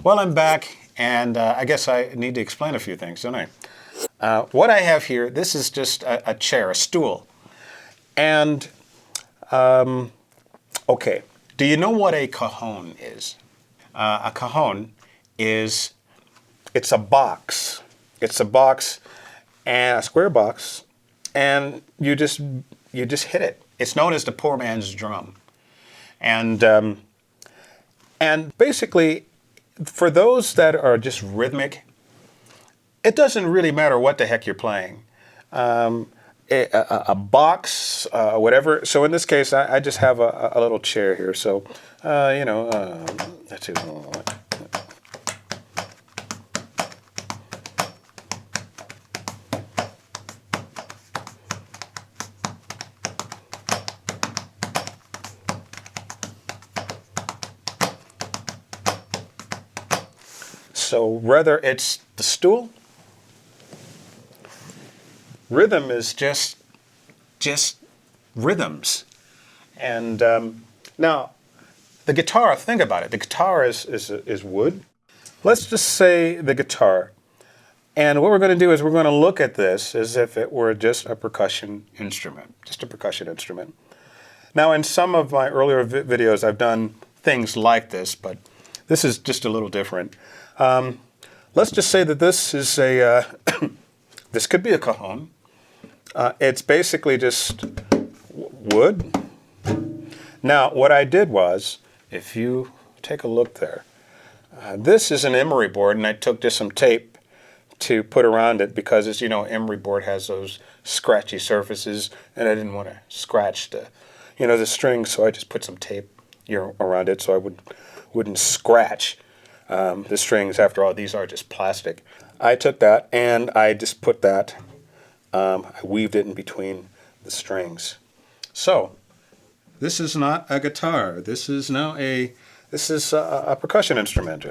Well, I'm back, and I guess I need to explain a few things, don't I? What I have here, this is just a chair, a stool. And, okay, do you know what a cajon is? A cajon is, it's a box. It's a box, and a square box, and you just hit it. It's known as the poor man's drum. And basically, for those that are just rhythmic, it doesn't really matter what the heck you're playing. A box, whatever. So in this case, I just have a little chair here. So, let's see. So whether it's the stool, rhythm is just rhythms. And now, the guitar, think about it. The guitar is wood. Let's just say the guitar. And what we're going to do is we're going to look at this as if it were just a percussion instrument. Just a percussion instrument. Now, in some of my earlier videos, I've done things like this, but this is just a little different. Let's just say that this is a, this could be a cajon. It's basically just wood. Now, what I did was, if you take a look there, this is an emery board, and I took just some tape to put around it because, as you know, emery board has those scratchy surfaces, and I didn't want to scratch the strings, so I just put some tape around it so I wouldn't scratch the strings. After all, these are just plastic. I took that and I just put that, I weaved it in between the strings. So this is not a guitar. This is now a percussion instrument.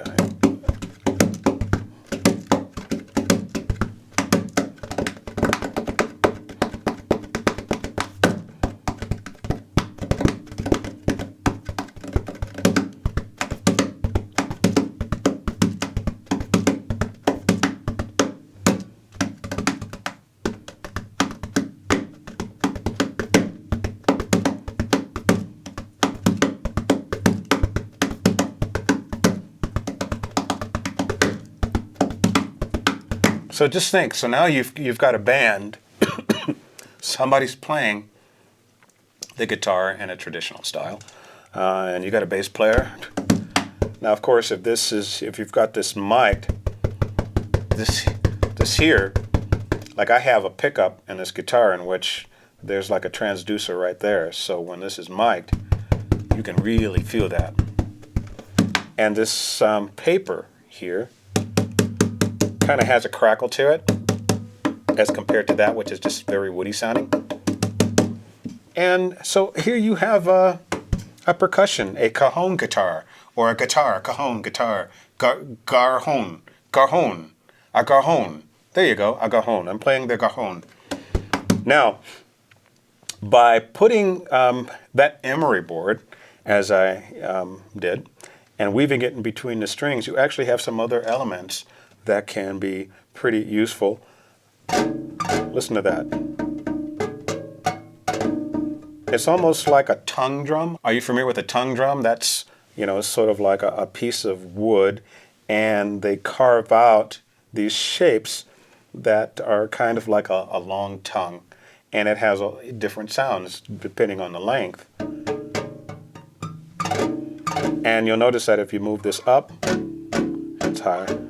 So just think, so now you've got a band, somebody's playing the guitar in a traditional style, and you got a bass player. Now, of course, if you've got this mic'd, this here, like I have a pickup in this guitar in which there's like a transducer right there. So when this is mic'd, you can really feel that. And this paper here kind of has a crackle to it as compared to that which is just very woody sounding. And so here you have a percussion, a cajon guitar, or a guitar, cajon guitar, garjon, a garjon. There you go, a garjon. I'm playing the garjon. Now, by putting that emery board, as I did, and weaving it in between the strings, you actually have some other elements that can be pretty useful. Listen to that. It's almost like a tongue drum. Are you familiar with a tongue drum? That's, it's sort of like a piece of wood, and they carve out these shapes that are kind of like a long tongue, and it has different sounds depending on the length. And you'll notice that if you move this up, it's higher.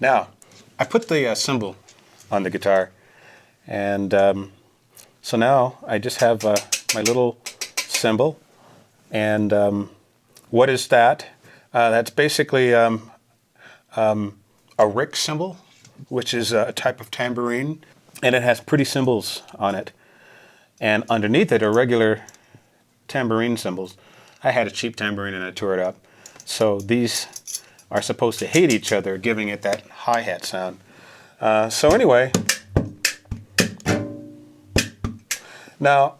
Now, I put the cymbal on the guitar, and so now I just have my little cymbal, and what is that? That's basically a rick cymbal, which is a type of tambourine, and it has pretty cymbals on it. And underneath it are regular tambourine cymbals. I had a cheap tambourine and I tore it up. So these are supposed to hate each other, giving it that hi-hat sound. So anyway, now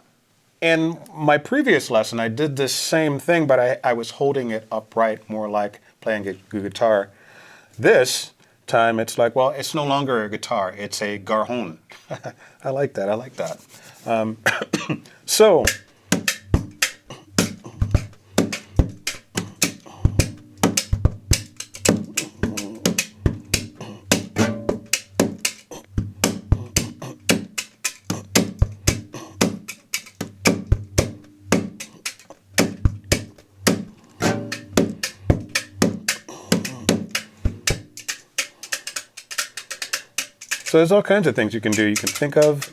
in my previous lesson I did this same thing, but I was holding it upright, more like playing a guitar. This time it's like, well, it's no longer a guitar, it's a garjon. I like that, I like that. So, so there's all kinds of things you can do, you can think of.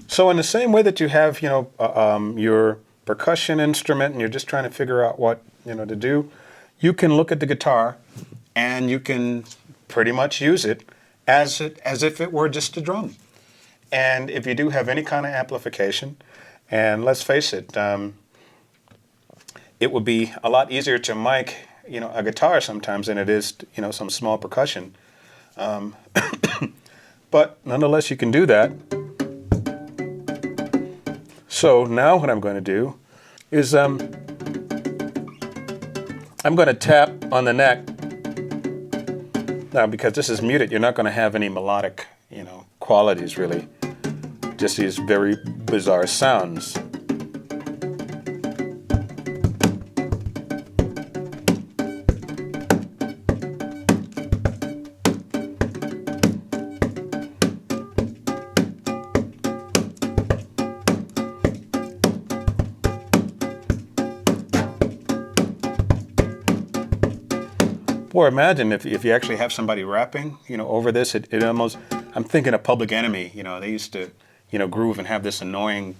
So in the same way that you have, your percussion instrument and you're just trying to figure out what, to do, you can look at the guitar and you can pretty much use it as if it were just a drum. And if you do have any kind of amplification, and let's face it, it would be a lot easier to mic, a guitar sometimes than it is, some small percussion. But nonetheless, you can do that. So now what I'm going to do is I'm going to tap on the neck. Now, because this is muted, you're not going to have any melodic, qualities really. Just these very bizarre sounds. Or imagine if you actually have somebody rapping, over this, it almost, I'm thinking of Public Enemy, they used to, groove and have this annoying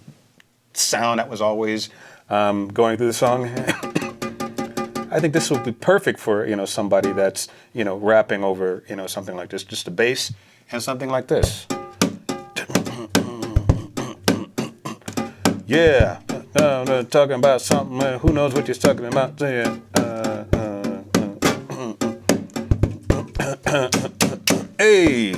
sound that was always going through the song. I think this would be perfect for, somebody that's, rapping over, something like this, just a bass and something like this. Yeah, talking about something, who knows what you're talking about, yeah. Hey!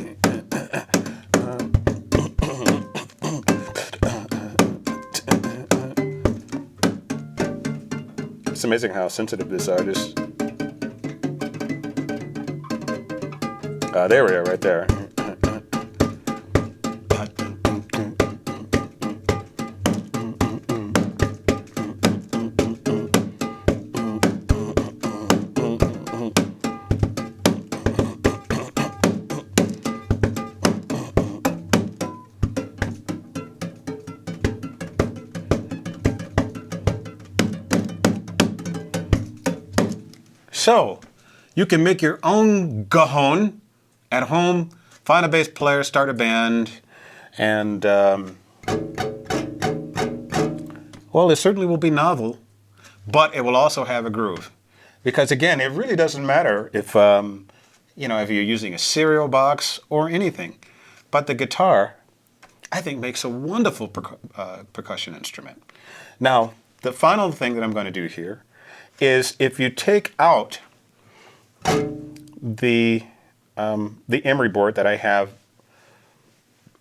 It's amazing how sensitive this artist. There we are, right there. So, you can make your own cajon at home, find a bass player, start a band, and, well, it certainly will be novel, but it will also have a groove. Because again, it really doesn't matter if, if you're using a cereal box or anything, but the guitar, I think, makes a wonderful percussion instrument. Now, the final thing that I'm going to do here is if you take out the emery board that I have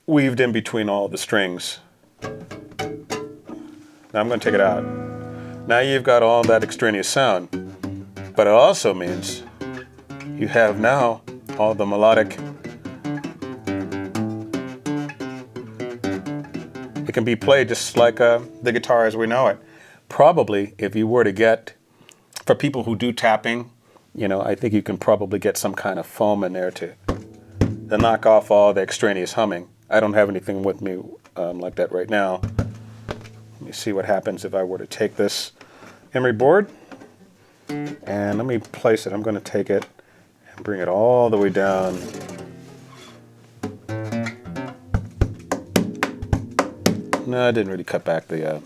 weaved in between all the strings. Now I'm going to take it out. Now you've got all that extraneous sound, but it also means you have now all the melodic. It can be played just like the guitar as we know it. Probably, if you were to get, for people who do tapping, I think you can probably get some kind of foam in there to knock off all the extraneous humming. I don't have anything with me like that right now. Let me see what happens if I were to take this emery board and let me place it. I'm going to take it and bring it all the way down. No, I didn't really cut back the...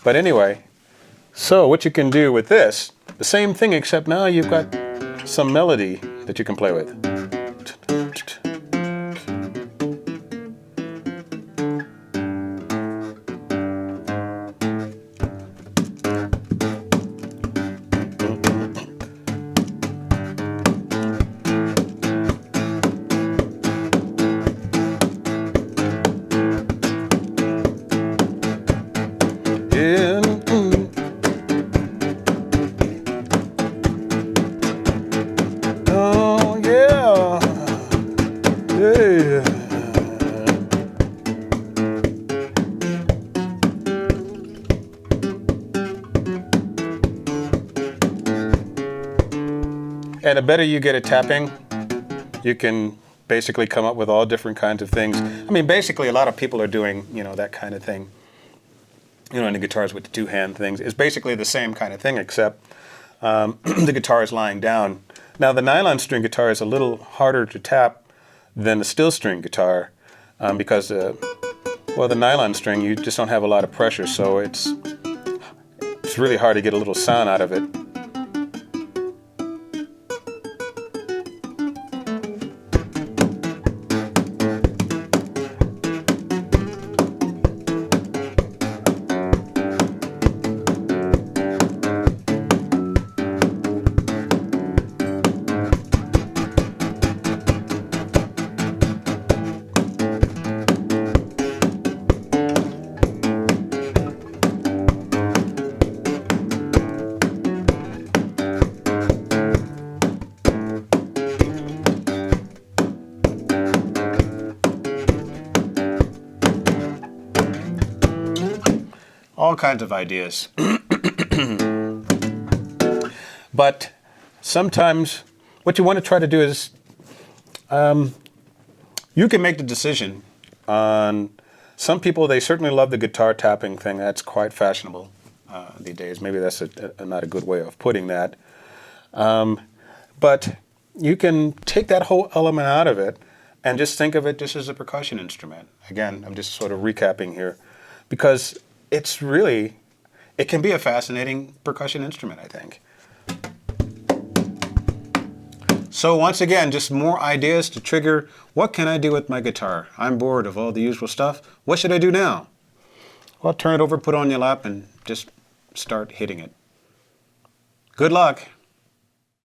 But anyway, so what you can do with this, the same thing except now you've got some melody that you can play with. Oh yeah, yeah. And the better you get at tapping, you can basically come up with all different kinds of things. I mean, basically, a lot of people are doing, you know, that kind of thing. You know, in the guitars with the two-hand things. It's basically the same kind of thing, except the guitar is lying down. Now, the nylon string guitar is a little harder to tap than the steel string guitar because, well, the nylon string, you just don't have a lot of pressure, so it's really hard to get a little sound out of it. All kinds of ideas. But sometimes what you want to try to do is you can make the decision on some people. They certainly love the guitar tapping thing. That's quite fashionable these days. Maybe that's not a good way of putting that. But you can take that whole element out of it and just think of it just as a percussion instrument. Again, I'm just sort of recapping here because it's really, it can be a fascinating percussion instrument, I think. So once again, just more ideas to trigger, what can I do with my guitar? I'm bored of all the usual stuff. What should I do now? Well, turn it over, put it on your lap, and just start hitting it. Good luck.